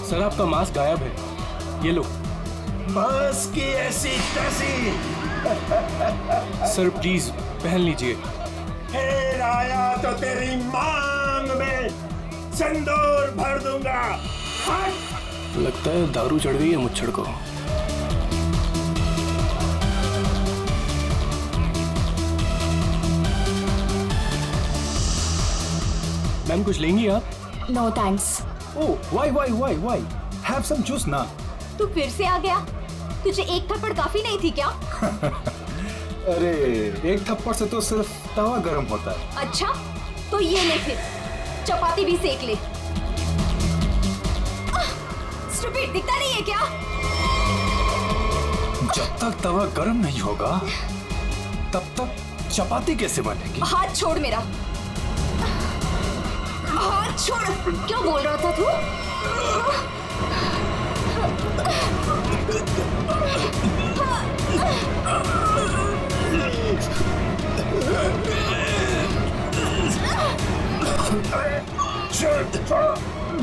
Sir आपका mask गायब है, ये लो। बस की ऐसी तैसी। सर प्लीज पहन लीजिए। फिर आया तो तेरी मांग में सिंदूर भर दूंगा। हट! लगता है दारू चढ़ गई है मुच्छड़ को। मैम कुछ लेंगी आप? No thanks. Oh why have some juice ना। तू फिर से आ गया? तुझे एक थप्पड़ काफी नहीं थी क्या? अरे एक थप्पड़ से तो सिर्फ तवा गर्म होता है। अच्छा तो ये ले फिर, चपाती भी सेक ले। स्टूपिड, दिखता नहीं है क्या? जब तक तवा गर्म नहीं होगा तब तक चपाती कैसे बनेगी? हाथ छोड़ मेरा, हाथ छोड़। क्या बोल रहा था तू?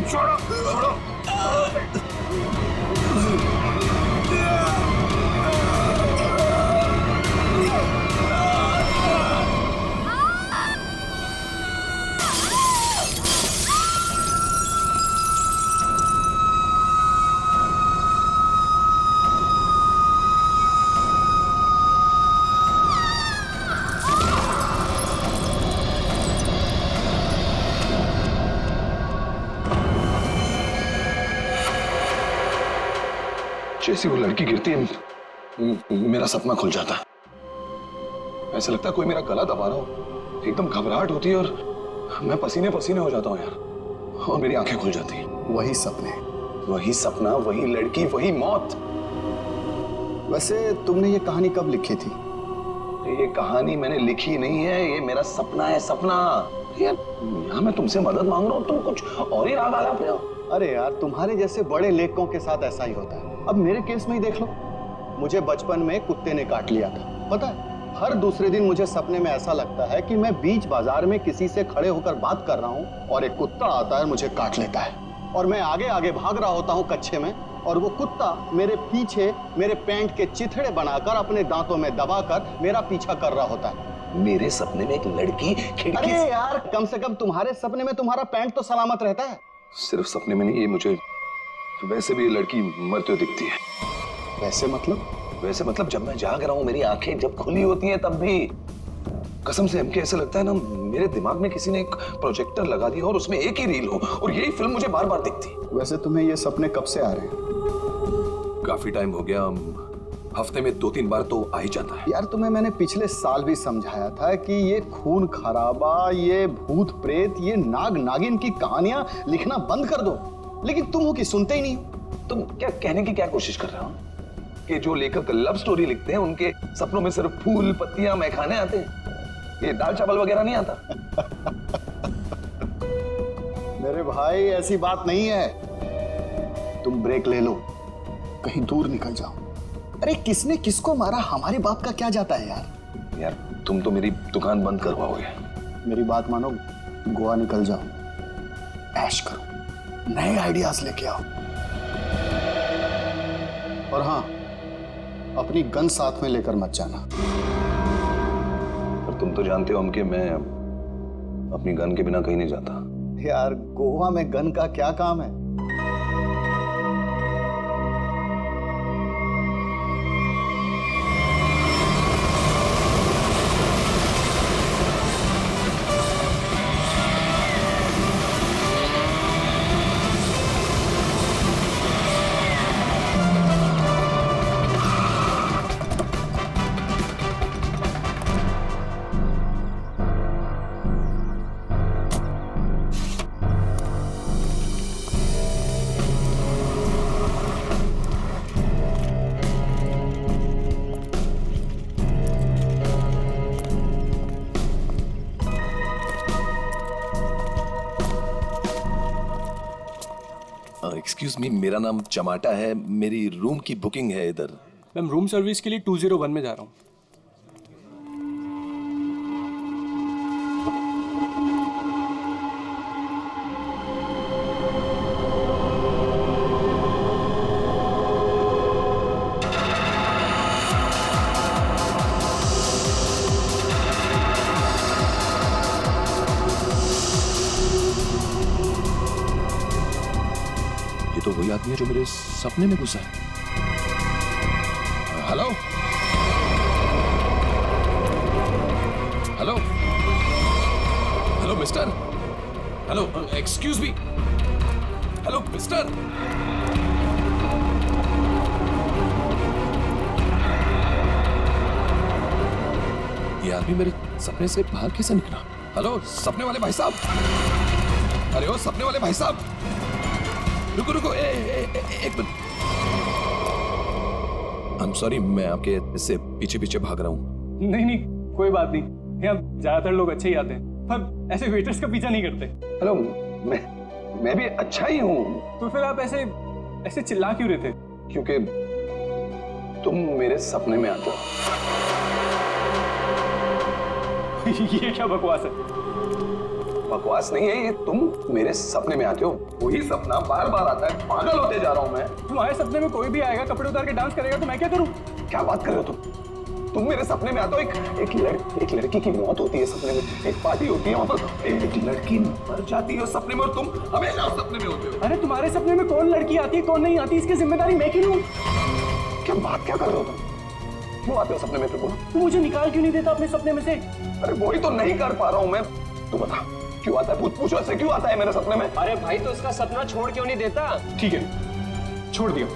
छोड़ो। जैसी वो लड़की गिरती है मेरा सपना खुल जाता है। ऐसा लगता है कोई मेरा गला दबा रहा हो। एकदम घबराहट होती है और मैं पसीने पसीने हो जाता हूँ यार, और मेरी आंखें खुल जाती हैं। वही सपने, वही सपना, वही लड़की, वही मौत। वैसे तुमने ये कहानी कब लिखी थी? ये कहानी मैंने लिखी नहीं है, ये मेरा सपना है। सपना यार, यहाँ मैं तुमसे मदद मांग रहा हूँ, तुम कुछ और ही राग आलाप रहे हो। अरे यार, तुम्हारे जैसे बड़े लेखकों के साथ ऐसा ही होता है। अब मेरे केस में ही देख लो, मुझे बचपन में कुत्ते ने काट लिया था। पता है, हर दूसरे दिन मुझे सपने में ऐसा लगता है कि मैं बीच बाजार में किसी से खड़े होकर बात कर रहा हूँ और एक कुत्ता आता है, मुझे काट लेता है और मैं आगे आगे भाग रहा होता हूँ कच्छे में, और वो कुत्ता मेरे पीछे मेरे पैंट के चिथड़े बनाकर अपने दांतों में दबाकर मेरा पीछा कर रहा होता है। मेरे सपने में एक लड़की खिड़की अरे यार, कम से कम तुम्हारे सपने में तुम्हारा पैंट तो सलामत रहता है। सिर्फ सपने में नहीं, ये मुझे वैसे भी ये लड़की मरते हुए दिखती है। वैसे मतलब जब मैं जाग रहा हूँ, मेरी आंखें जब खुली होती हैं तब भी। कसम से हमके ऐसा लगता है ना, मेरे दिमाग में किसी ने एक प्रोजेक्टर लगा दिया और उसमें एक ही रील हो और यही फिल्म मुझे बार बार दिखती। वैसे तुम्हें ये सपने कब से आ रहे हैं? काफी टाइम हो गया, हफ्ते में 2-3 बार तो आ ही जाता है। यार, तुम्हें मैंने पिछले साल भी समझाया था कि ये खून खराबा, ये भूत प्रेत, ये नाग नागिन की कहानियां लिखना बंद कर दो, लेकिन तुम हो कि सुनते ही नहीं हो। तुम क्या कहने की क्या कोशिश कर रहे हो कि जो लेखक लव स्टोरी लिखते हैं उनके सपनों में सिर्फ फूल पत्तियां मैखाने आते हैं, ये दाल चावल वगैरह नहीं आता? मेरे भाई, ऐसी बात नहीं है। तुम ब्रेक ले लो, कहीं दूर निकल जाओ। अरे किसने किसको मारा, हमारे बाप का क्या जाता है यार। यार तुम तो मेरी दुकान बंद करवाओगे। मेरी बात मानो, गोवा निकल जाओ, ऐश करो, नए आइडियाज लेके आओ। और हाँ, अपनी गन साथ में लेकर मत जाना। पर तुम तो जानते हो हम कि मैं अपनी गन के बिना कहीं नहीं जाता। यार, गोवा में गन का क्या काम है? एक्सक्यूज मी, मेरा नाम चमाटा है, मेरी रूम की बुकिंग है इधर। मैम रूम सर्विस के लिए 201 में जा रहा हूँ। आदमी है जो मेरे सपने में घुसा है। Hello hello hello mister, hello excuse me, hello mister. ये आदमी मेरे सपने से बाहर कैसे निकला? हेलो सपने वाले भाई साहब, अरे ओ सपने वाले भाई साहब, रुको रुको, एक मिनट। आई एम सॉरी, मैं आपके इससे पीछे पीछे भाग रहा हूँ। नहीं नहीं, कोई बात नहीं, यहाँ ज्यादातर लोग अच्छे ही आते हैं, पर ऐसे वेटर्स का पीछा नहीं करते। हेलो, मैं भी अच्छा ही हूँ। तो फिर आप ऐसे ऐसे चिल्ला क्यों रहे थे? क्योंकि तुम मेरे सपने में आते हो। ये क्या बकवास है? बकवास नहीं है ये, तुम मेरे सपने में आते हो। वही सपना बार बार आता है, पागल होते जा रहा हूँ मैं। तुम्हारे सपने में कोई भी आएगा, कपड़े उतार के डांस करेगा, तो मैं क्या करूँ? क्या बात कर रहे हो तुम मेरे सपने में आते हो। एक लड़की की मौत होती है सपने में, एक पार्टी होती है, वहां पर एक लड़की मर जाती है सपने में, और तुम हमेशा उस सपने में होते हो। अरे तुम्हारे सपने में कौन लड़की आती है, कौन नहीं आती, इसकी जिम्मेदारी मैं क्यों लूं? क्या बात क्या कर रहे हो तुम? क्यों आते हो सपने में? बोलो। तू मुझे निकाल क्यों नहीं देता अपने सपने में से? अरे वही तो नहीं कर पा रहा हूँ मैं। तू बता क्यों आता है? पूछो इससे, क्यों आता है मेरे सपने में? अरे भाई, तो उसका सपना छोड़ क्यों नहीं देता? ठीक है, छोड़ दिया,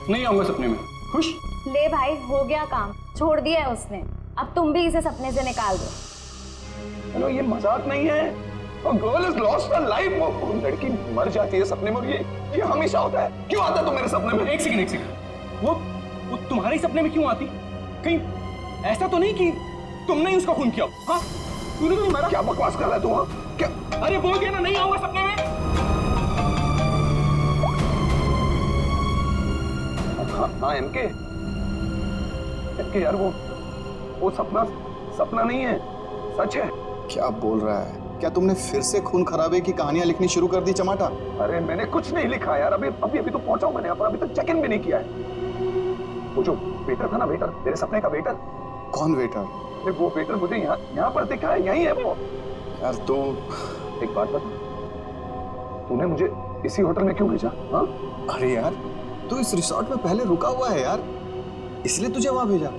नहीं आऊंगा सपने में। खुश? ले भाई, हो गया काम, छोड़ दिया है उसने, अब तुम भी इसे सपने से निकाल दो। हेलो, ये मजाक नहीं है। A girl is lost her life। वो लड़की मर जाती है सपने में, और ये हमेशा होता है। क्यों आता है तू मेरे सपने में? एक सेकंड, वो तुम्हारे सपने में क्यों आती? कहीं ऐसा तो नहीं कि तुमने ही उसका खून किया? हाँ, तूने तो नहीं मारा। क्या बकवास कर रहा है तू? हाँ क्या? अरे बोल दिया ना, नहीं आऊंगा सपने में। हाँ एमके यार, वो सपना नहीं है, सच है। क्या बोल रहा है? क्या तुमने फिर से खून खराबे की कहानियां लिखनी शुरू कर दी चमाटा? अरे मैंने कुछ नहीं लिखा यार, अभी तो पहुंचा हूं मैंने यहाँ पर, अभी तक चेक इन भी नहीं किया है। वो जो वेटर था ना, वेटर, तेरे सपने का वेटर। कौन वेटर? अरे वो वेटर मुझे यहाँ पर दिखा है, यही है वो। यार तो एक बात बता, तूने मुझे इसी होटल में क्यों भेजा? हाँ, अरे यार, तू इस रिसोर्ट में पहले रुका हुआ है यार, इसलिए तुझे वहां भेजा।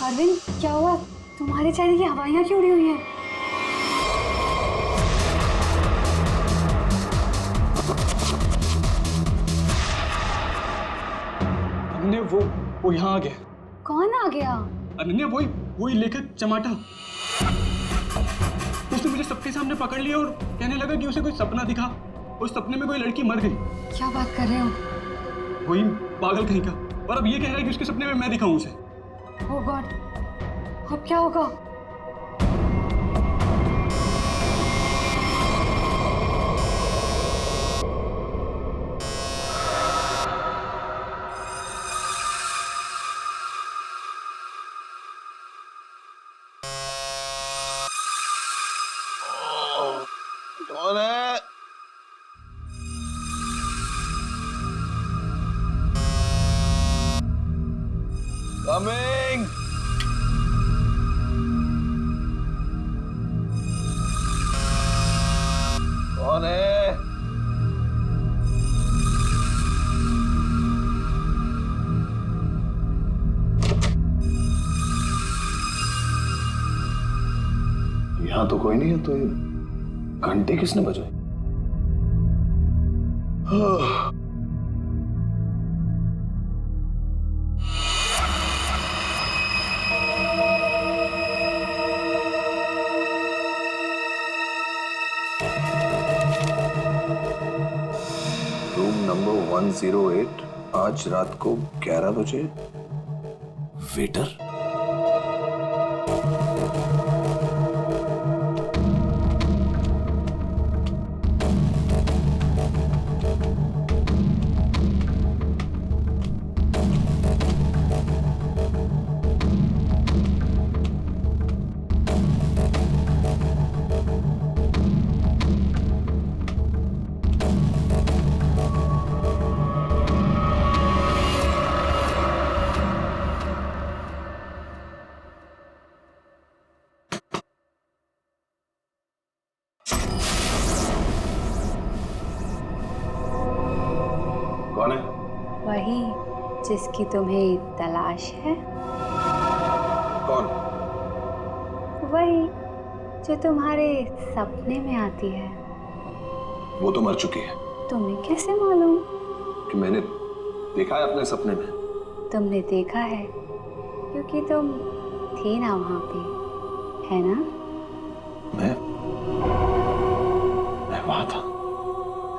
अरविंद, क्या हुआ? तुम्हारे चेहरे की हवाइयाँ क्यों उड़ी हुई हैं? अनन्या, वो यहाँ आ गया। कौन आ गया? अनन्या, वही लेखक चमाटा। उसने मुझे सबके सामने पकड़ लिया और कहने लगा कि उसे कोई सपना दिखा, उस सपने में कोई लड़की मर गई। क्या बात कर रहे हो? वही पागल कहीं का, और अब ये कह रहा है कि उसके सपने में मैं दिखाऊं उसे। ओह गॉड, अब क्या होगा? कौन है? कमिंग। कौन है? यहाँ तो कोई नहीं है, तो घंटी किसने बजाई? रूम नंबर 108, आज रात को 11 बजे। वेटर? वही जिसकी तुम्हें तलाश है? कौन? वही जो तुम्हारे सपने में आती है। वो तो मर चुकी है। तुम्हें कैसे मालूम? कि मैंने देखा है अपने सपने में। तुमने देखा है क्योंकि तुम थी ना वहां पे, है ना? मैं वहां था।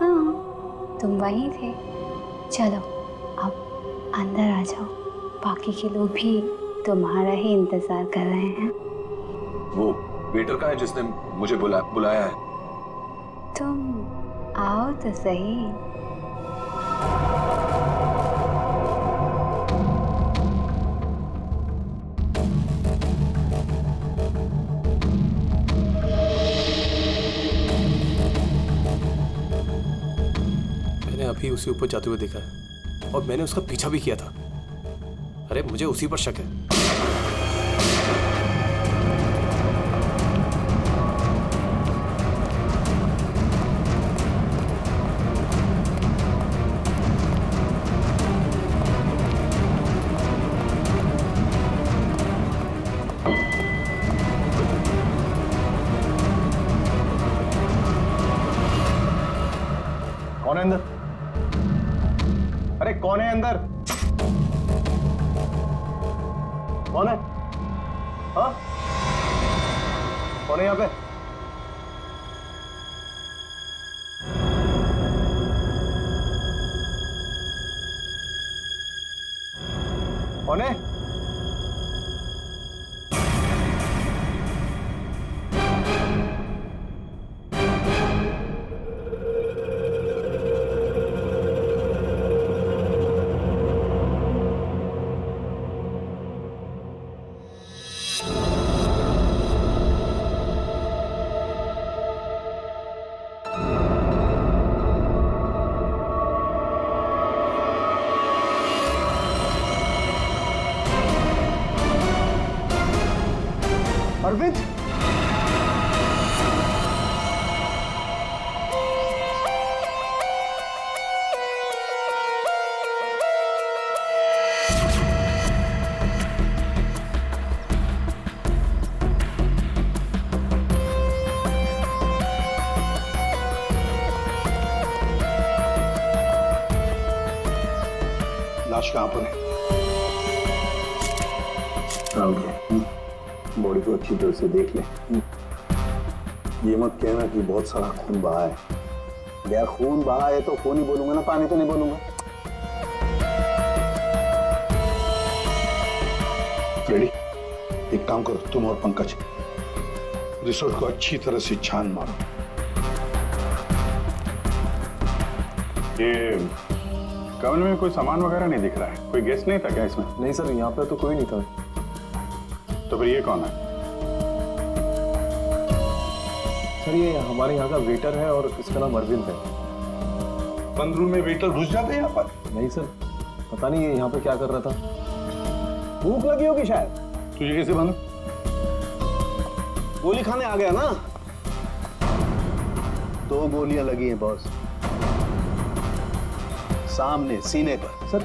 हाँ, तुम वहीं थे। चलो अब अंदर आ जाओ, बाकी के लोग भी तुम्हारा ही इंतजार कर रहे हैं। वो वेटर का है जिसने मुझे बुलाया है। तुम आओ तो सही। मैंने अभी उसी ऊपर जाते हुए देखा है और मैंने उसका पीछा भी किया था। अरे मुझे उसी पर शक है। कौन है अंदर? अरे कौन है अंदर? कौन है? हाँ? कौन है यहाँ पे? कौन है? अरविंद, लाश कहां पर है? बॉडी को अच्छी तरह से देख ले। ये मत कहना कि बहुत सारा खून बहा है। यार खून बहा है तो खून ही बोलूंगा ना, पानी तो नहीं बोलूंगा। रेडी? एक काम करो, तुम और पंकज रिसोर्ट को अच्छी तरह से छान मारो। ये कमरे में कोई सामान वगैरह नहीं दिख रहा है। कोई गेस्ट नहीं था क्या इसमें? नहीं सर, यहाँ पे तो कोई नहीं था। तो फिर ये कौन है? सर ये हमारे यहाँ का वेटर है और इसका नाम अरविंद है। बंद रूम में वेटर घुस जाते हैं यहाँ पर? नहीं सर, पता नहीं ये यहाँ पे क्या कर रहा था। भूख लगी होगी शायद। तुझे कैसे मालूम? गोली खाने आ गया ना। 2 गोलियां लगी हैं बॉस, सामने सीने पर। सर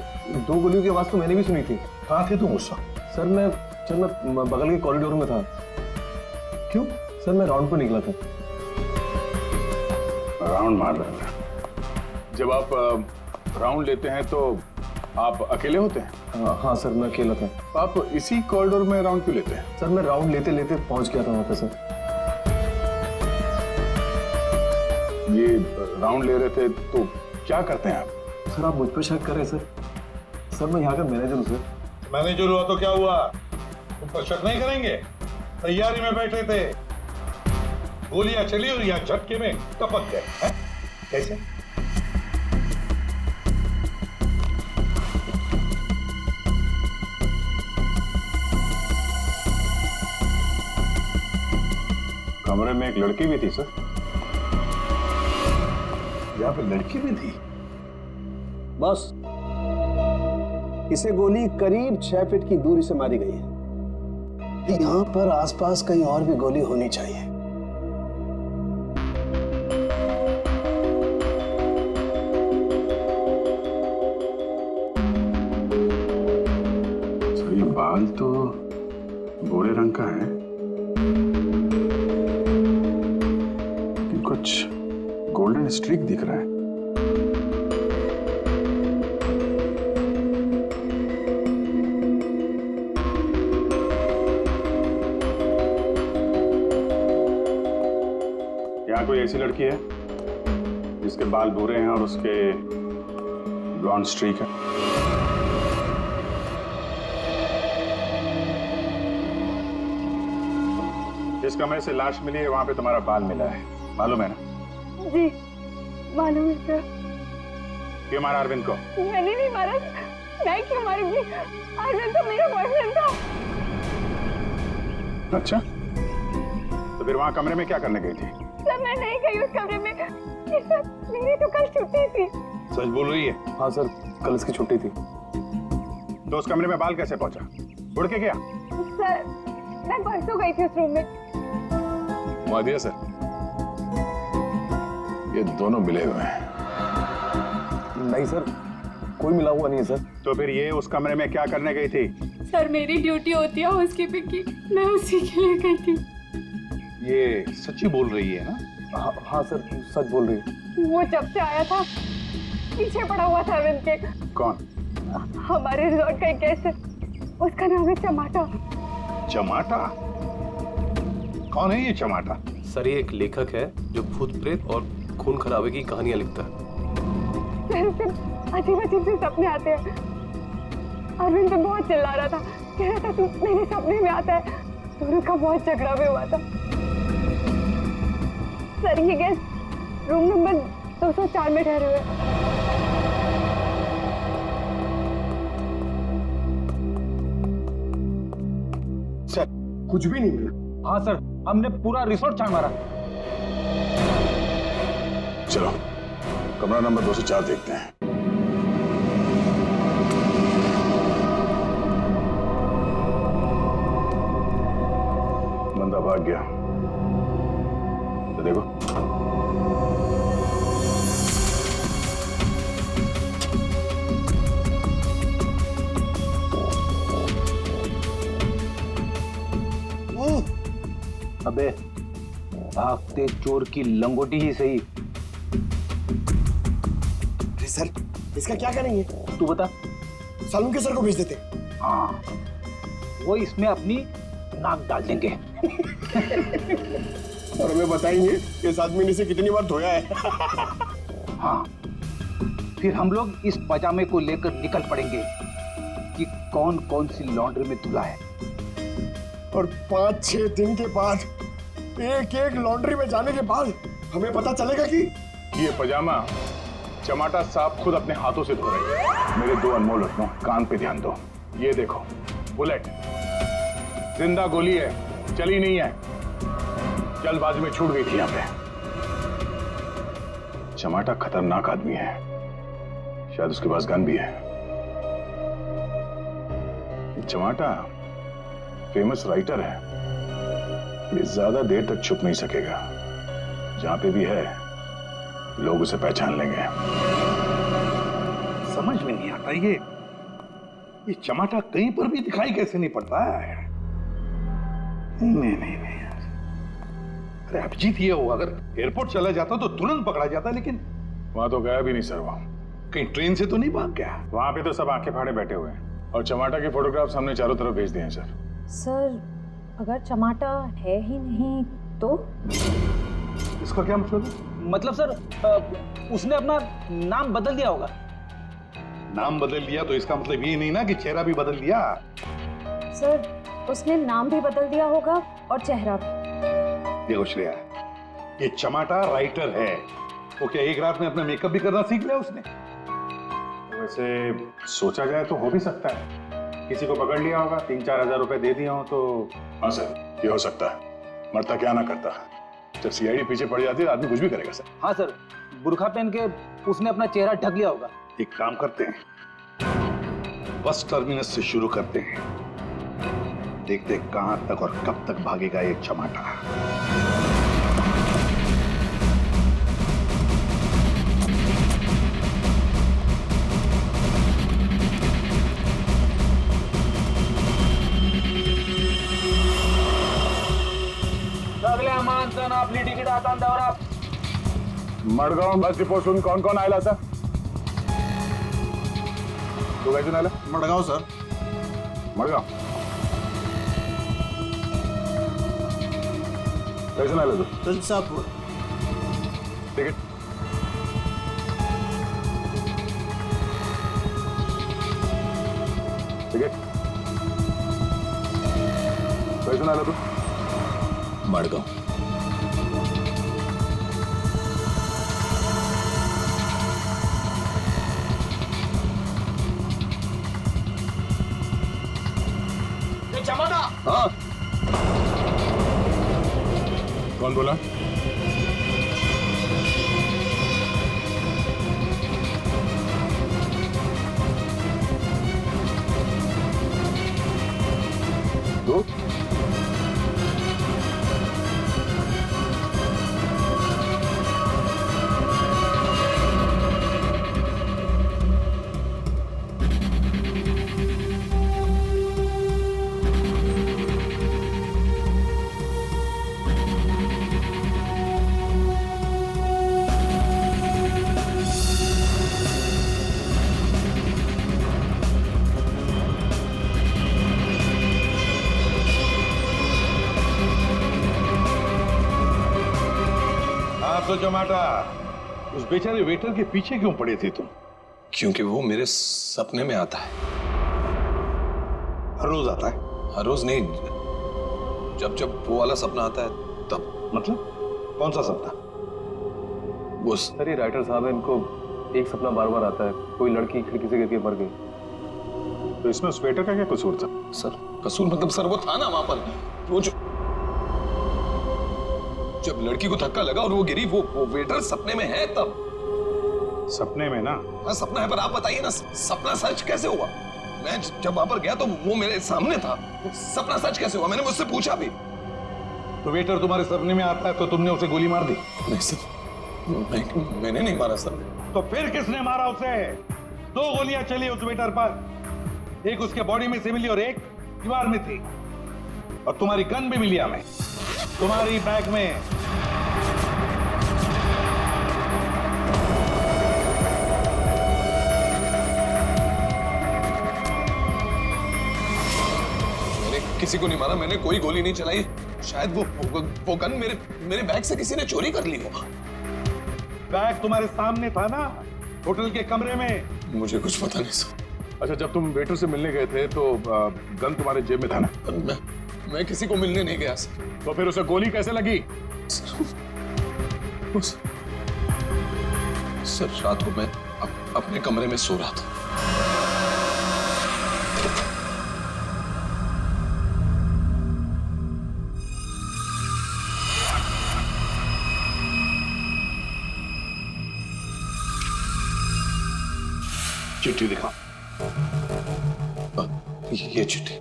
2 गोलियों की आवाज तो मैंने भी सुनी थी। कहाँ थे तुम उस वक्त? सर मैं बगल के कॉरिडोर में था। क्यों? सर मैं राउंड पर निकला था। राउंड मार रहे हैं। जब आप राउंड लेते हैं तो आप अकेले होते हैं? हाँ सर, मैं अकेला था। आप इसी कॉरिडोर में राउंड क्यों लेते हैं? सर मैं राउंड लेते लेते पहुंच गया था वहां पे सर। ये राउंड ले रहे थे तो क्या करते हैं आप? सर आप मुझ पर शक कर रहे हैं सर? सर मैं यहाँ का मैनेजर हूँ सर। मैनेजर हुआ तो क्या हुआ? तुम पर शक नहीं करेंगे? तैयारी में बैठे थे, गोलियां चली और यहाँ झटके में टपक गए हैं? कैसे? कमरे में एक लड़की भी थी सर। यहाँ पे लड़की भी थी? बस इसे गोली करीब 6 फीट की दूरी से मारी गई है। यहाँ पर आसपास कहीं और भी गोली होनी चाहिए। का है कि कुछ गोल्डन स्ट्रीक दिख रहा है। यहाँ कोई ऐसी लड़की है जिसके बाल भूरे हैं और उसके ब्लॉन्ड स्ट्रीक है? जिस कमरे से लाश मिली है वहां पे तुम्हारा बाल मिला है, मालूम है ना? जी मालूम है सर। क्यों मारा अरविंद को? मैंने नहीं मारा। मैं क्यों मारूंगी? अरविंद तो मेरा बॉयफ्रेंड था। अच्छा, तो फिर वहां कमरे में क्या करने गई थी? सर मैं नहीं गई उस कमरे में। सर मेरी तो कल छुट्टी थी। सच बोल रही है? हाँ सर, कल इसकी छुट्टी थी। तो उस कमरे में बाल कैसे पहुंचा? उड़ के गया? सर मैं परसों गई थी उस रूम में। मादिया सर, ये दोनों मिले हुए हैं। नहीं सर, कोई मिला हुआ नहीं है सर। तो फिर ये उस कमरे में क्या करने गई थी? सर मेरी ड्यूटी होती है हाउसकीपिंग की, मैं उसी के लिए गई थी। ये सच्ची बोल रही है ना? हाँ सर, सच बोल रही है। वो जब से आया था पीछे पड़ा हुआ था अरविंद के। कौन? हमारे रिजॉर्ट का एक गेस्ट है, उसका नाम है चमाटा। चमाटा? कौन है ये चमाटा? सर ये एक लेखक है जो भूत प्रेत और खून खराबे की कहानियां लिखता है। सर उसे अजीब अजीब से सपने आते हैं। अरविंद तो बहुत चिल्ला रहा था, कह रहा था तू मेरे सपने में आता है। दोनों का बहुत झगड़ा भी हुआ था। सर ये गेस्ट रूम नंबर 204 में ठहरे हुए। सर कुछ भी नहीं मिला। हाँ सर, हमने पूरा रिसोर्ट छान मारा। चलो कमरा नंबर 204 देखते हैं। बंदा भाग गया, तो देखो। अबे भागते चोर की लंगोटी ही सही। अरे सर इसका क्या करेंगे? तू बता। सालून के सर को भेज देते। हाँ वो इसमें अपनी नाक डाल देंगे। और हमें बताएंगे इस आदमी ने इसे कितनी बार धोया है। हाँ फिर हम लोग इस पजामे को लेकर निकल पड़ेंगे कि कौन कौन सी लॉन्ड्री में धुला है। और 5-6 दिन के बाद एक एक लॉन्ड्री में जाने के बाद हमें पता चलेगा कि ये पजामा चमाटा साहब खुद अपने हाथों से धो रहे हैं। मेरे दो अनमोल रत्नों, कान पे ध्यान दो। ये देखो बुलेट, जिंदा गोली है, चली नहीं है, जल्दबाजी में छूट गई थी यहाँ पे। चमाटा खतरनाक आदमी है, शायद उसके पास गन भी है। चमाटा फेमस राइटर है, ये ज्यादा देर तक छुप नहीं सकेगा। जहां पे भी है लोग उसे पहचान लेंगे। समझ में नहीं आता ये चमाटा कहीं पर भी दिखाई कैसे नहीं पड़ता है। नहीं यार। अरे अभिजीत ये हो, अगर एयरपोर्ट चला जाता तो तुरंत पकड़ा जाता, लेकिन वहां तो गया भी नहीं सर। वहां कहीं ट्रेन से तो नहीं भाग गया? वहां पे तो सब आंखें फाड़े बैठे हुए हैं और चमाटा के फोटोग्राफ्स हमने चारों तरफ भेज दिए हैं सर। सर अगर चमाटा है ही नहीं तो? इसका क्या मतलब? मतलब सर उसने अपना नाम बदल दिया होगा। नाम बदल दिया तो इसका मतलब ये नहीं ना कि चेहरा भी बदल दिया। सर उसने नाम भी बदल दिया होगा और चेहरा भी। देखो श्रेया, ये चमाटा राइटर है, वो क्या एक रात में अपना मेकअप भी करना सीख लिया उसने? वैसे सोचा जाए तो हो भी सकता है, किसी को पकड़ लिया होगा, 3-4 हजार रुपए दे दिया हो तो। हाँ सर ये हो सकता है, मरता क्या ना करता। जब सीआईडी पीछे पड़ जाती है आदमी कुछ भी करेगा सर। हाँ सर, बुर्खा पहन के उसने अपना चेहरा ढक लिया होगा। एक काम करते हैं, बस टर्मिनस से शुरू करते हैं, देखते हैं कहां तक और कब तक भागेगा ये चमाटा। सगळ्या माणसानं आपली तिकीट हातात द्यावरा. मडगाव बस डिपोसून कोण कोण आयला सर? तू काय आला? मडगाव सर. मडगाव कैसून आला तू? तुलसापूर. तिकीट तिकीट कैसून आला तू? मडगाव. चमाटा. हाँ. कौन बोला? दो. तो जमाटा, उस बेचारे वेटर के पीछे क्यों पड़े थे तुम? क्योंकि वो मेरे सपने में आता है. हर रोज आता है? हर रोज नहीं, जब जब वो वाला सपना आता है तब. मतलब कौन सा सपना? वो सर, ये राइटर साहब है, इनको एक सपना बार बार आता है. कोई लड़की खिड़की से गिर के मर गई. तो इसमें उस वेटर का क्या कसूर था? सर कसूर मतलब सर वो था ना वहां पर, वो जब लड़की को धक्का लगा और वो गिरी, वो वेटर सपने में है तब. सपने में ना? हाँ सपना है, पर आप बताइए ना सपना सच कैसे हुआ? मैं जब वहां पर गया तो वो मेरे सामने था. सपना सच कैसे हुआ? मैंने मुझसे पूछा भी. तो वेटर तुम्हारे सपने में आता है तो तुमने उसे गोली मार दी? नहीं सर, मैंने नहीं मारा सर. तो फिर किसने मारा उसे? 2 गोलियां चली उस वेटर पर, एक उसके बॉडी में से मिली और एक दीवार में थी. और तुम्हारी गन भी मिली हमें, तुम्हारी बैग में. मैंने किसी को नहीं मारा, मैंने कोई गोली नहीं चलाई. शायद वो गन मेरे बैग से किसी ने चोरी कर ली हो. बैग तुम्हारे सामने था ना, होटल के कमरे में. मुझे कुछ पता नहीं सर. अच्छा, जब तुम वेटर से मिलने गए थे तो गन तुम्हारे जेब में था ना? मैं किसी को मिलने नहीं गया सर. तो फिर उसे गोली कैसे लगी? सर रात को मैं अपने कमरे में सो रहा था. चिट्ठी दिखा. ये चिट्ठी.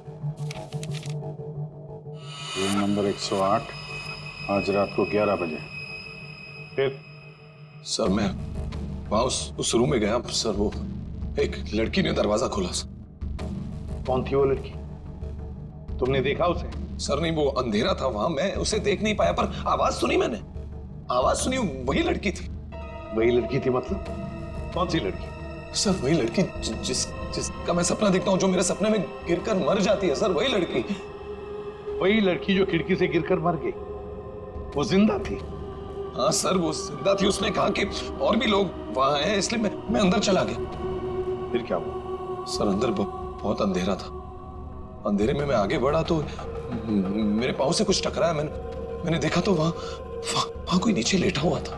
रूम नंबर 108, आज रात को 11 बजे. फिर? सर मैं वहां उस रूम में गया सर. वो एक लड़की ने दरवाजा खोला सर. कौन थी वो लड़की? तुमने देखा उसे? सर नहीं, वो अंधेरा था वहां, मैं उसे देख नहीं पाया, पर आवाज सुनी मैंने. आवाज सुनी, वही लड़की थी. वही लड़की थी मतलब? कौन सी लड़की? सर वही लड़की जिसका मैं सपना देखता हूँ, जो मेरे सपने में गिरकर मर जाती है. सर वही लड़की. वही लड़की जो खिड़की से गिरकर मर गई, वो जिंदा थी? हाँ सर वो जिंदा थी. उसने कहा कि और भी लोग वहां हैं, इसलिए मैं अंदर चला गया. फिर क्या हुआ? सर अंदर बहुत अंधेरा था. अंधेरे में मैं आगे बढ़ा तो मेरे पाँव से कुछ टकराया. मैंने देखा तो वहां कोई नीचे लेटा हुआ था.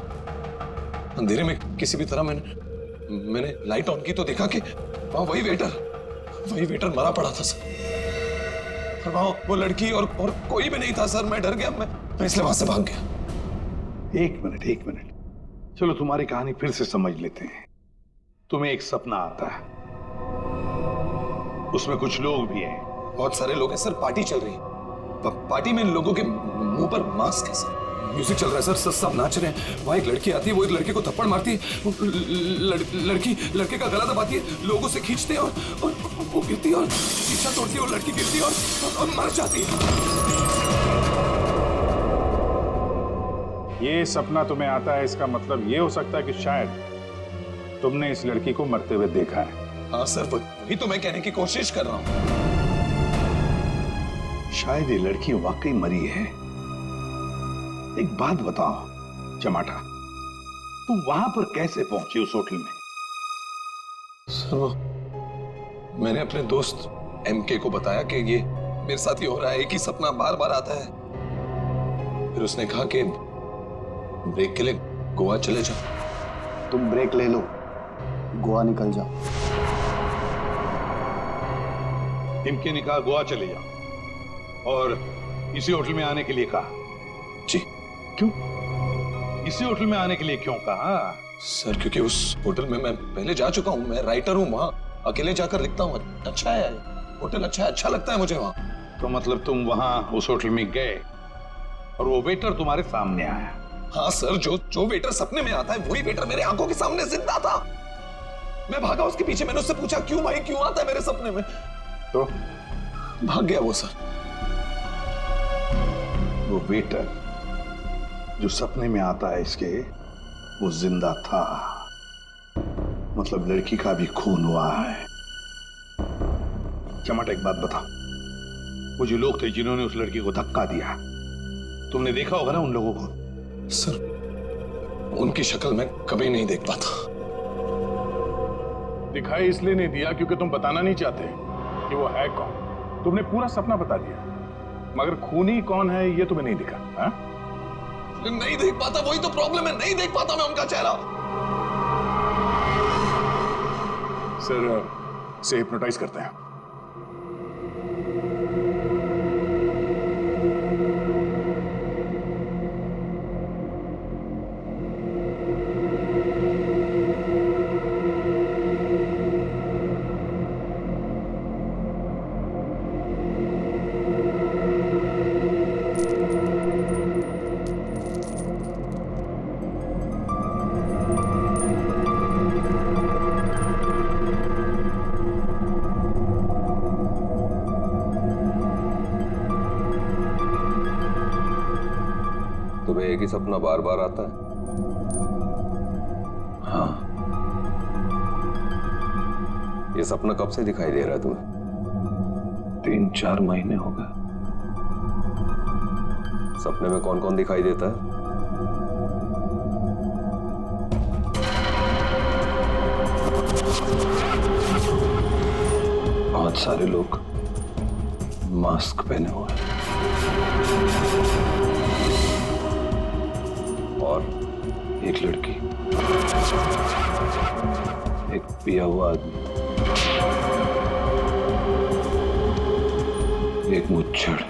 अंधेरे में किसी भी तरह मैंने लाइट ऑन की तो देखा कि वहां वही वेटर मरा पड़ा था सर. वहां वो लड़की और कोई भी नहीं था सर. मैं डर गया, मैं इसलिए वहां से भाग गया. एक मिनट, चलो तुम्हारी कहानी फिर से समझ लेते हैं. तुम्हें एक सपना आता है, उसमें कुछ लोग भी हैं. बहुत सारे लोग हैं सर. पार्टी चल रही है. पार्टी में लोगों के मुंह पर मास्क है सर. म्यूजिक चल रहा है सर. सब नाच रहे हैं. वहां एक लड़की आती है, वो एक लड़के को थप्पड़ मारती है. लड़की लड़के का गला दबाती है, लोगों से खींचते हैं और वो गिरती है और शीशा तोड़ती है और लड़की गिरती है और मर जाती है. ये सपना तुम्हें आता है, इसका मतलब ये हो सकता है कि शायद तुमने इस लड़की को मरते हुए देखा है। हाँ सर, वही तो मैं कहने की कोशिश कर रहा हूं। शायद ये लड़की वाकई मरी है। एक बात बताओ चमाटा, तुम वहां पर कैसे पहुंची उस होटल में? सर वो मैंने अपने दोस्त एमके को बताया कि ये मेरे साथ ये हो रहा है, एक ही सपना बार बार आता है। फिर उसने कहा कि ब्रेक के लिए गोवा चले जाओ। तुम ब्रेक ले लो, गोवा निकल जाओ। इनके ने कहा गोवा चले जाओ और इसी होटल में आने के लिए कहा। जी। क्यों इसी होटल में आने के लिए क्यों कहा? सर क्योंकि उस होटल में मैं पहले जा चुका हूं, मैं राइटर हूं, वहां अकेले जाकर लिखता हूं। अच्छा है होटल, अच्छा लगता है मुझे वहां। तो मतलब तुम वहां उस होटल में गए और वो वेटर तुम्हारे सामने आया? हाँ सर, जो वेटर सपने में आता है वही वेटर मेरे आंखों के सामने जिंदा था। मैं भागा उसके पीछे, मैंने उससे पूछा क्यों भाई, क्यों आता है मेरे सपने में? तो भाग गया वो सर। वो वेटर जो सपने में आता है इसके, वो जिंदा था। मतलब लड़की का भी खून हुआ है। चमाटा एक बात बता, वो जो लोग थे जिन्होंने उस लड़की को धक्का दिया, तुमने देखा होगा ना उन लोगों को? सर उनकी शक्ल मैं कभी नहीं देख पाता। दिखाई इसलिए नहीं दिया क्योंकि तुम बताना नहीं चाहते कि वो है कौन। तुमने पूरा सपना बता दिया, मगर खूनी कौन है ये तुम्हें नहीं दिखा। हा? नहीं देख पाता, वही तो प्रॉब्लम है, नहीं देख पाता मैं उनका चेहरा। सर से हिप्नोटाइज करते हैं। तुम्हें एक ही सपना बार बार आता है? हाँ। ये सपना कब से दिखाई दे रहा है तुम्हें? 3-4 महीने हो गए। सपने में कौन कौन दिखाई देता है? बहुत सारे लोग मास्क पहने हुए हैं। और एक लड़की, एक पिया हुआ आदमी, एक मुच्छड़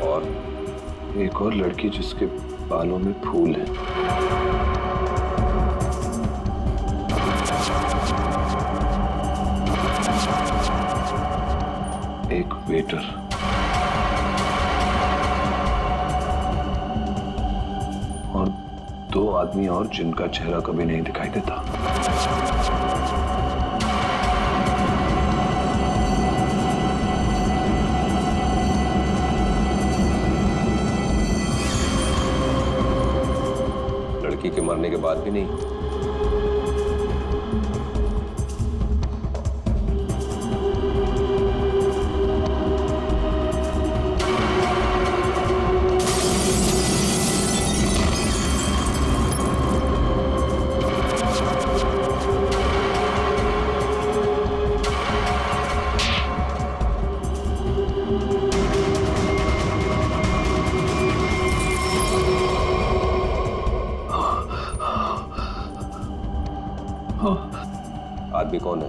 और एक और लड़की जिसके बालों में फूल हैं। एक वेटर और 2 आदमी और जिनका चेहरा कभी नहीं दिखाई देता। लड़की के मरने के बाद भी नहीं? आदमी कौन है?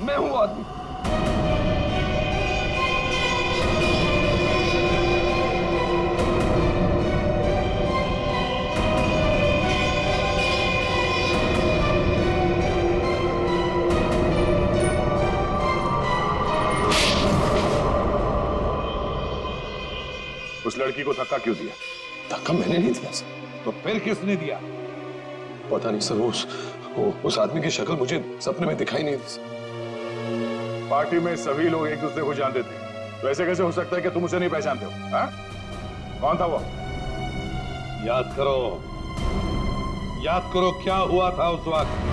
मैं हूं आदमी। उस लड़की को धक्का क्यों दिया? धक्का मैंने नहीं दिया सर। तो फिर किसने दिया? पता नहीं सर, उस आदमी की शक्ल मुझे सपने में दिखाई नहीं दी सर। पार्टी में सभी लोग एक दूसरे को जानते थे, तो ऐसे कैसे हो सकता है कि तुम उसे नहीं पहचानते हो? हाँ? कौन था वो? याद करो क्या हुआ था उस वक्त।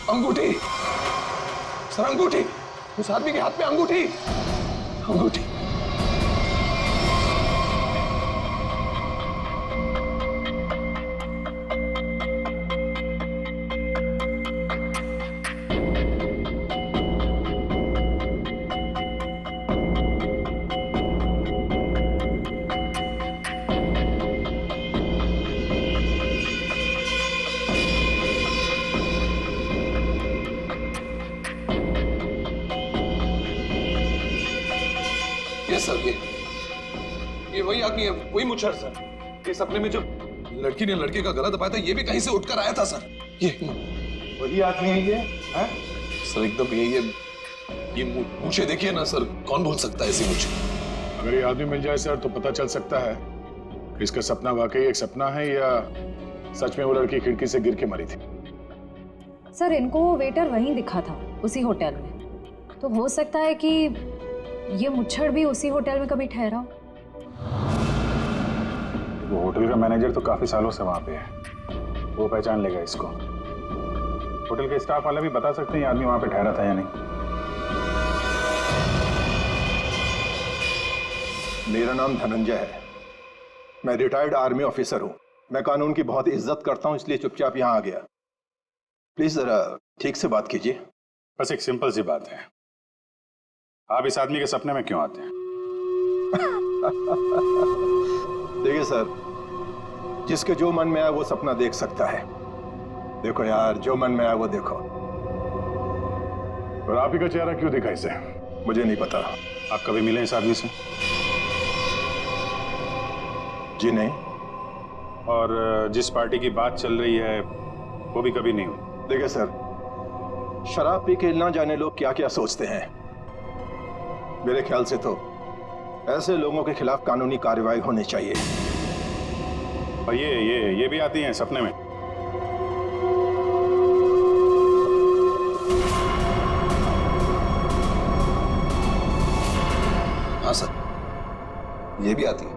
अंगूठी सर, अंगूठी, उस आदमी के हाथ में अंगूठी। सर ये वही आदमी है, वही मुच्छर सर। ये सपने में जो लड़की ने लड़के का गला दबाया था, ये भी कहीं से उठकर आया था सर। ये वही आदमी है ये? है? सर एकदम ये मूछे देखिए ना सर, कौन भूल सकता है ऐसी मूछे। अगर ये आदमी मिल जाए सर तो पता चल सकता है कि इसका सपना वाकई एक सपना है या सच में वो लड़की खिड़की से गिर के मरी थी। सर इनको वो वेटर वहीं दिखा था, उसी होटल में। तो हो सकता है कि ये मुच्छड़ भी उसी होटल में कभी ठहरा हो। वो होटल का मैनेजर तो काफी सालों से वहां पे है, वो पहचान लेगा इसको। होटल के स्टाफ वाले भी बता सकते हैं ये आदमी वहां पे ठहरा था या नहीं। मेरा नाम धनंजय है, मैं रिटायर्ड आर्मी ऑफिसर हूं। मैं कानून की बहुत इज्जत करता हूं, इसलिए चुपचाप यहां आ गया। प्लीज जरा ठीक से बात कीजिए। बस एक सिंपल सी बात है, आप इस आदमी के सपने में क्यों आते हैं? देखिए सर, जिसके जो मन में आए वो सपना देख सकता है। देखो यार, जो मन में आए वो देखो। और आप ही का चेहरा क्यों दिखा इसे? मुझे नहीं पता। आप कभी मिले इस आदमी से? जी नहीं। और जिस पार्टी की बात चल रही है वो भी कभी नहीं हुई? देखिए सर, शराब पी के ना जाने लोग क्या क्या सोचते हैं। मेरे ख्याल से तो ऐसे लोगों के खिलाफ कानूनी कार्रवाई होनी चाहिए। और ये भी आती हैं सपने में? हाँ सर, ये भी आती है।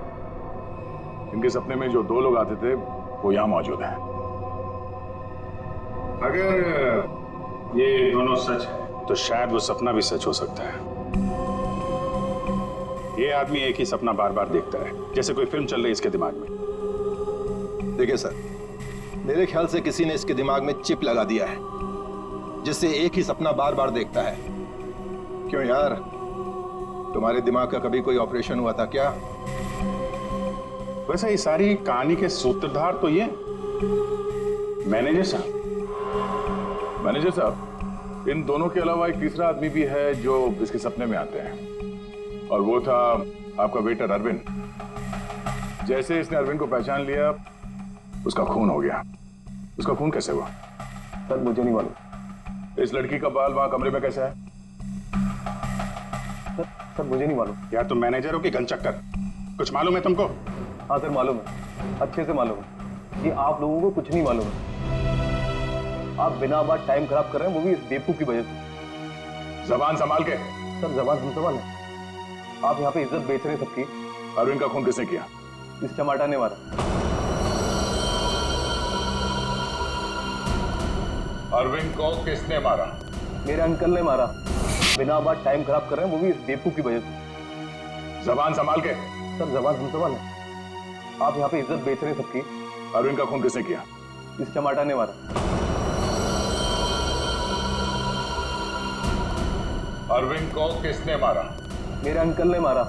इनके सपने में जो दो लोग आते थे वो यहां मौजूद हैं। अगर ये दोनों सच है तो शायद वो सपना भी सच हो सकता है। ये आदमी एक ही सपना बार बार देखता है, जैसे कोई फिल्म चल रही है इसके दिमाग में। देखिए सर, मेरे ख्याल से किसी ने इसके दिमाग में चिप लगा दिया है, जिससे एक ही सपना बार बार देखता है। क्यों यार, तुम्हारे दिमाग का कभी कोई ऑपरेशन हुआ था क्या? वैसे ये सारी कहानी के सूत्रधार तो ये मैनेजर साहब, इन दोनों के अलावा एक तीसरा आदमी भी है जो इसके सपने में आते हैं, और वो था आपका वेटर अरविंद। जैसे इसने अरविंद को पहचान लिया, उसका खून हो गया। उसका खून कैसे हुआ? सर मुझे नहीं मालूम। इस लड़की का बाल वहां कमरे में कैसे है? सर मुझे नहीं मालूम। यार तुम मैनेजर हो कि घनचक्कर, कुछ मालूम है तुमको? हाँ सर मालूम है, अच्छे से मालूम है। ये आप लोगों को कुछ नहीं मालूम है। आप बिना बात टाइम खराब कर रहे हैं, वो भी इस बेवकूफ की वजह से। जबान संभाल के। सर जबान हम संभाल है। आप यहाँ पे इज्जत बेच रहे हैं सबकी। अरविंद का खून किसने किया? इस चमाटा ने मारा। अरविंद को किसने मारा? मेरे अंकल ने मारा। बिना बात टाइम खराब कर रहे हैं, वो भी इस बेवकूफ की वजह से। जबान संभाल के। सर जबान हम संभाल है। आप यहाँ पे इज्जत बेच रहे हैं सबकी। अरविंद का खून किसने किया? इस चमाटा ने मारा। अरविंद को किसने मारा? मेरे अंकल ने मारा।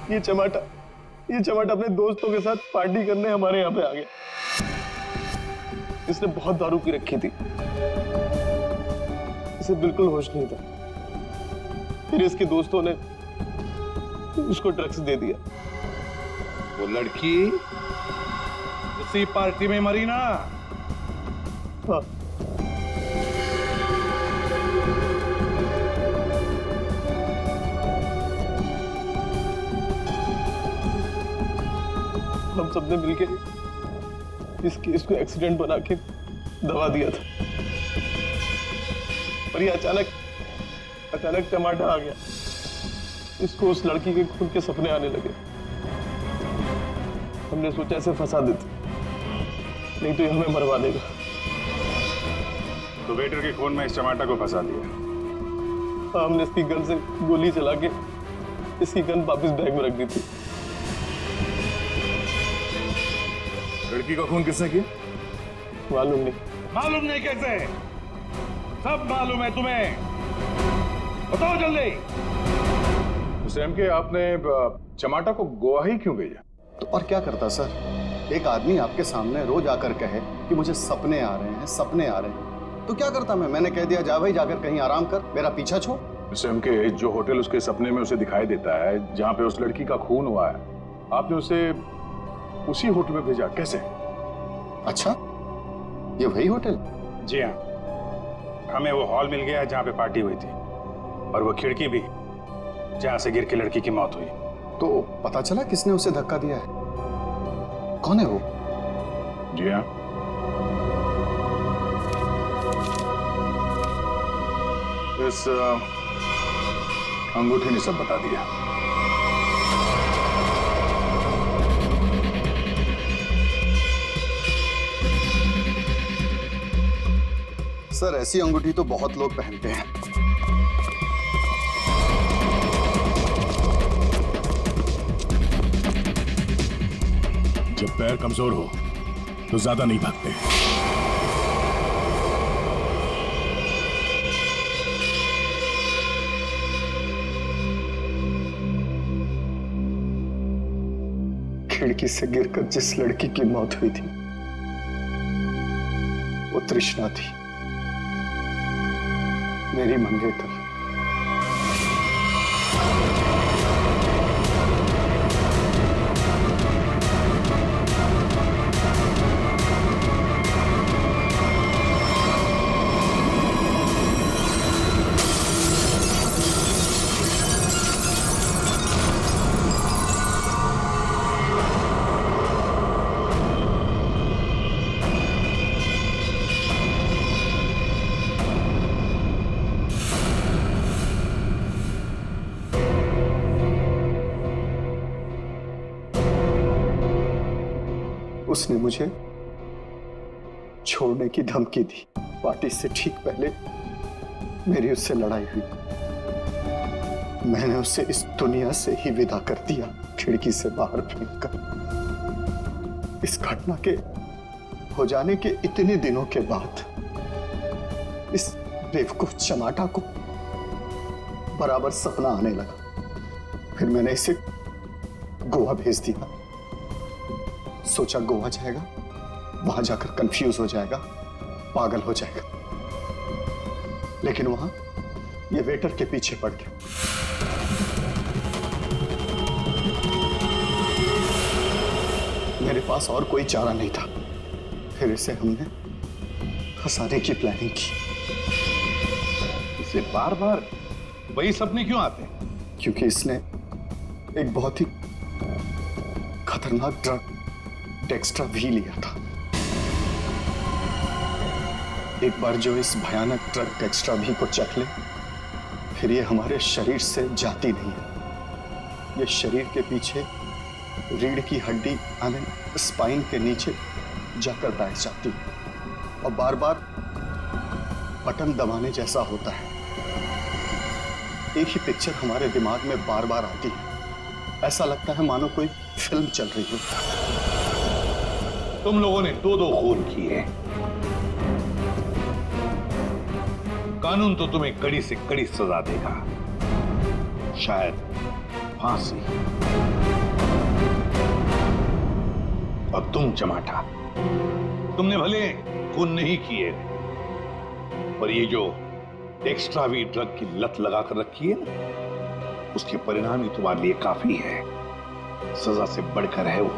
ये चमाटा अपने दोस्तों के साथ पार्टी करने हमारे यहाँ पे आ गया। इसने बहुत दारू पी रखी थी, इसे बिल्कुल होश नहीं था। फिर इसके दोस्तों ने उसको ड्रग्स दे दिया। वो लड़की उसी पार्टी में मरी ना? हाँ। हम सबने मिलके इस केस को एक्सीडेंट बना के दबा दिया था, पर ये अचानक टमाटा आ गया। इसको उस लड़की के खून के सपने आने लगे। हमने सोचा इसे फंसा देते, नहीं तो ये हमें मरवा देगा। तो वेटर के खून में इस टमाटर को फंसा दिया। हाँ, हमने इसकी गन से गोली चला के इसकी गन वापस बैग में रख दी थी। लड़की का खून किसने किया? मालूम नहीं। मालूम नहीं कैसे? सब मालूम है तुम्हें, बताओ जल्दी। सैम के आपने चमाटा को गोवा ही क्यों भेजा? तो और क्या करता सर? एक आदमी आपके सामने रोज आकर कहे कि मुझे सपने आ रहे हैं, सपने आ रहे हैं, तो क्या करता मैंने कह दिया जा भाई जाकर कहीं आराम कर, मेरा पीछा छोड़। सैम के जो होटल उसके सपने में उसे दिखाई देता है, जहां पे उस लड़की का खून हुआ है, आपने उसे उसी होटल में भेजा कैसे? अच्छा, ये वही होटल? जी हाँ, हमें वो हॉल मिल गया जहां पे पार्टी हुई थी, और वो खिड़की भी जहां से गिर के लड़की की मौत हुई। तो पता चला किसने उसे धक्का दिया है? कौन है वो? जी हाँ, इस अंगूठी ने सब बता दिया। सर, ऐसी अंगूठी तो बहुत लोग पहनते हैं। जब पैर कमजोर हो तो ज्यादा नहीं भागते। खिड़की से गिरकर जिस लड़की की मौत हुई थी वो तृष्णा थी, मेरी मंगेतर। उसने मुझे छोड़ने की धमकी दी। पार्टी से ठीक पहले मेरी उससे लड़ाई हुई। मैंने उसे इस दुनिया से ही विदा कर दिया, खिड़की से बाहर फेंककर। इस घटना के हो जाने के इतने दिनों के बाद इस बेवकूफ चमाटा को बराबर सपना आने लगा। फिर मैंने इसे गोवा भेज दिया। सोचा गोवा जाएगा, वहां जाकर कंफ्यूज हो जाएगा, पागल हो जाएगा, लेकिन वहां ये वेटर के पीछे पड़ गया। मेरे पास और कोई चारा नहीं था। फिर इसे हमने फंसाने की प्लानिंग की। इसे बार बार वही सपने क्यों आते हैं? क्योंकि इसने एक बहुत ही खतरनाक ड्रग डेक्स्ट्रा भी लिया था। एक बार जो इस भयानक ड्रग डेक्स्ट्रा भी को चख ले, फिर ये हमारे शरीर से जाती नहीं है। ये शरीर के पीछे रीढ़ की हड्डी स्पाइन के नीचे जाकर बैठ जाती है और बार बार बटन दबाने जैसा होता है। एक ही पिक्चर हमारे दिमाग में बार बार आती है। ऐसा लगता है मानो कोई फिल्म चल रही हो। तुम लोगों ने दो खून किए। कानून तो तुम्हें कड़ी से कड़ी सजा देगा, शायद फांसी। और तुम चमाटा, तुमने भले खून नहीं किए, पर ये जो एक्स्ट्रा वी ड्रग की लत लगा कर रखी है ना, उसके परिणाम ही तुम्हारे लिए काफी है। सजा से बढ़कर है वो।